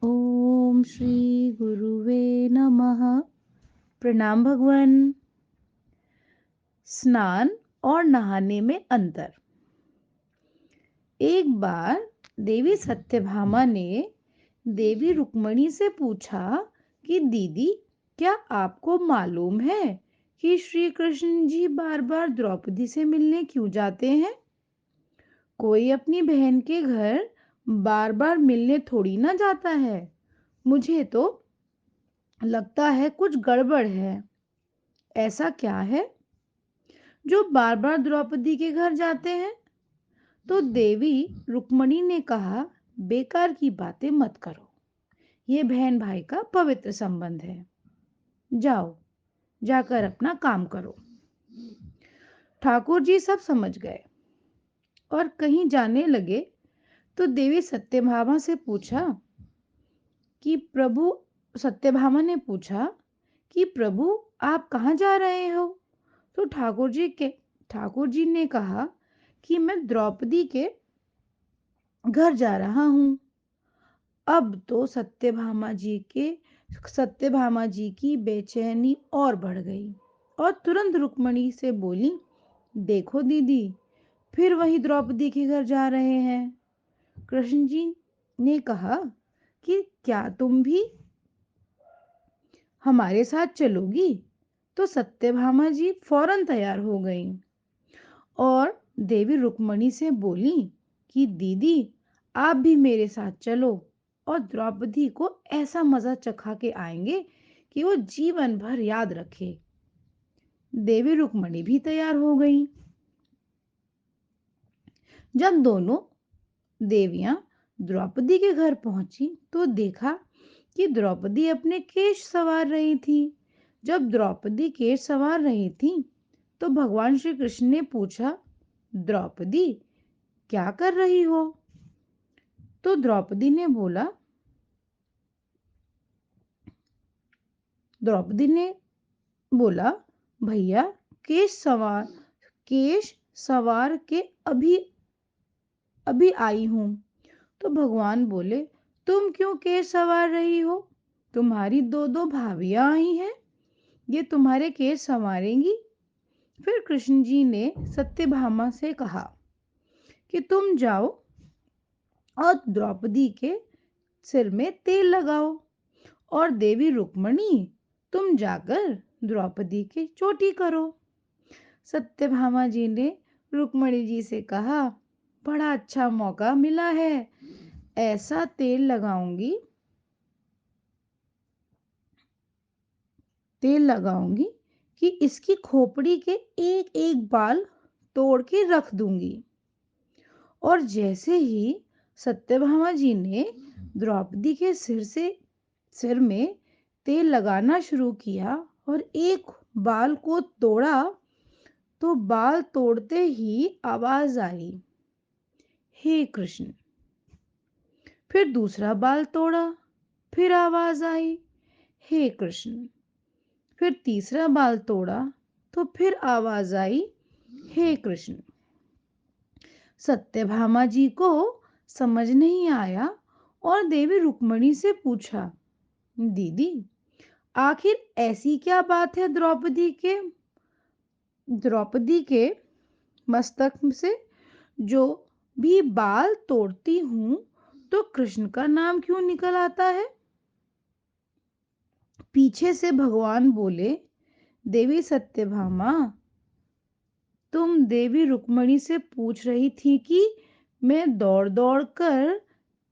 ओम श्री गुरुवे नमः। प्रणाम भगवान। स्नान और नहाने में अंतर। एक बार देवी सत्यभामा ने देवी रुक्मणी से पूछा कि दीदी, क्या आपको मालूम है कि श्री कृष्ण जी बार बार द्रौपदी से मिलने क्यों जाते हैं? कोई अपनी बहन के घर बार बार मिलने थोड़ी ना जाता है। मुझे तो लगता है कुछ गड़बड़ है। ऐसा क्या है जो बार बार द्रौपदी के घर जाते हैं? तो देवी रुक्मणी ने कहा, बेकार की बातें मत करो। ये बहन भाई का पवित्र संबंध है। जाओ, जाकर अपना काम करो। ठाकुर जी सब समझ गए और कहीं जाने लगे तो देवी प्रभु सत्यभामा ने पूछा कि प्रभु, आप कहाँ जा रहे हो? तो ठाकुर जी ने कहा कि मैं द्रौपदी के घर जा रहा हूँ। अब तो सत्यभामा जी की बेचैनी और बढ़ गई और तुरंत रुक्मणी से बोली, देखो दीदी, फिर वही द्रौपदी के घर जा रहे हैं। कृष्ण जी ने कहा कि क्या तुम भी हमारे साथ चलोगी? तो सत्यभामा जी फौरन तैयार हो गईं और देवी रुक्मणी से बोली कि दीदी, आप भी मेरे साथ चलो और द्रौपदी को ऐसा मजा चखा के आएंगे कि वो जीवन भर याद रखे। देवी रुक्मणी भी तैयार हो गईं। जब दोनों देवियां द्रौपदी के घर पहुंची तो देखा कि द्रौपदी अपने केश संवार रही थी। जब द्रौपदी केश संवार रही थी तो भगवान श्री कृष्ण ने पूछा, द्रौपदी, क्या कर रही हो? तो द्रौपदी ने बोला, भैया, केश सवार केश सवार के अभी अभी आई हूं। तो भगवान बोले, तुम क्यों केश सवार रही हो? तुम्हारी दो दो भाभियां आई हैं, ये तुम्हारे केश संवारेंगी। फिर कृष्ण जी ने सत्यभामा से कहा कि तुम जाओ और द्रौपदी के सिर में तेल लगाओ, और देवी रुक्मणी, तुम जाकर द्रौपदी की चोटी करो। सत्यभामा जी ने रुक्मणी जी से कहा, बड़ा अच्छा मौका मिला है। ऐसा तेल लगाऊंगी कि इसकी खोपड़ी के एक एक बाल तोड़ के रख दूंगी। और जैसे ही सत्यभामा जी ने द्रौपदी के सिर में तेल लगाना शुरू किया और एक बाल को तोड़ा तो बाल तोड़ते ही आवाज आई, हे कृष्ण। फिर दूसरा बाल तोड़ा, फिर आवाज आई, हे कृष्ण। फिर तीसरा बाल तोड़ा तो फिर आवाज आई, हे कृष्ण। सत्यभामा जी को समझ नहीं आया और देवी रुक्मणी से पूछा, दीदी, आखिर ऐसी क्या बात है द्रौपदी के मस्तक से जो भी बाल तोड़ती हूं तो कृष्ण का नाम क्यों निकल आता है? पीछे से भगवान बोले, देवी सत्यभामा, तुम देवी रुक्मणी से पूछ रही थी कि मैं दौड़ दौड़ कर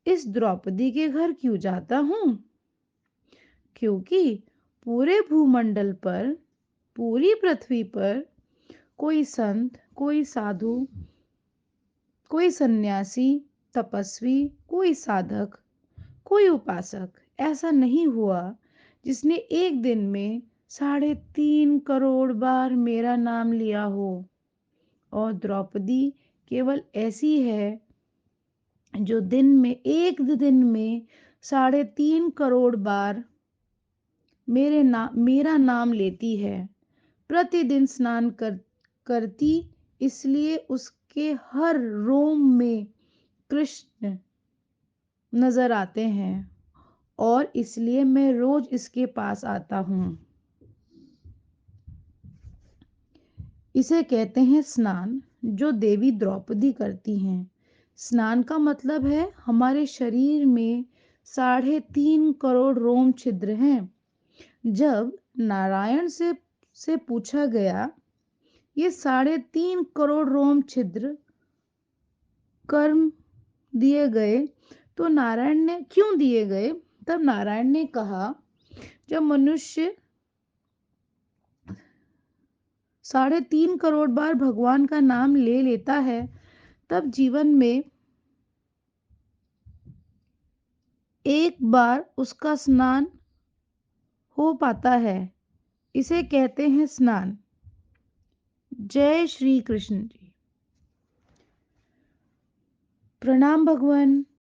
इस द्रौपदी के घर क्यों जाता हूं? क्योंकि पूरे भूमंडल पर, पूरी पृथ्वी पर कोई संत, कोई साधु, कोई सन्यासी, तपस्वी, कोई साधक, कोई उपासक ऐसा नहीं हुआ जिसने एक दिन में 3.5 करोड़ बार मेरा नाम लिया हो। और द्रौपदी केवल ऐसी है जो एक दिन में 3.5 करोड़ बार मेरा नाम लेती है। प्रतिदिन करती, इसलिए उसके हर रोम में कृष्ण नजर आते हैं और इसलिए मैं रोज इसके पास आता हूँ। इसे कहते हैं स्नान, जो देवी द्रौपदी करती हैं। स्नान का मतलब है हमारे शरीर में 3.5 करोड़ रोम छिद्र हैं। जब नारायण से पूछा गया, ये 3.5 करोड़ रोम छिद्र कर्म दिए गए, तो नारायण ने क्यों दिए गए? तब नारायण ने कहा, जब मनुष्य 3.5 करोड़ बार भगवान का नाम ले लेता है, तब जीवन में एक बार उसका स्नान हो पाता है। इसे कहते हैं स्नान। जय श्री कृष्ण जी। प्रणाम भगवान।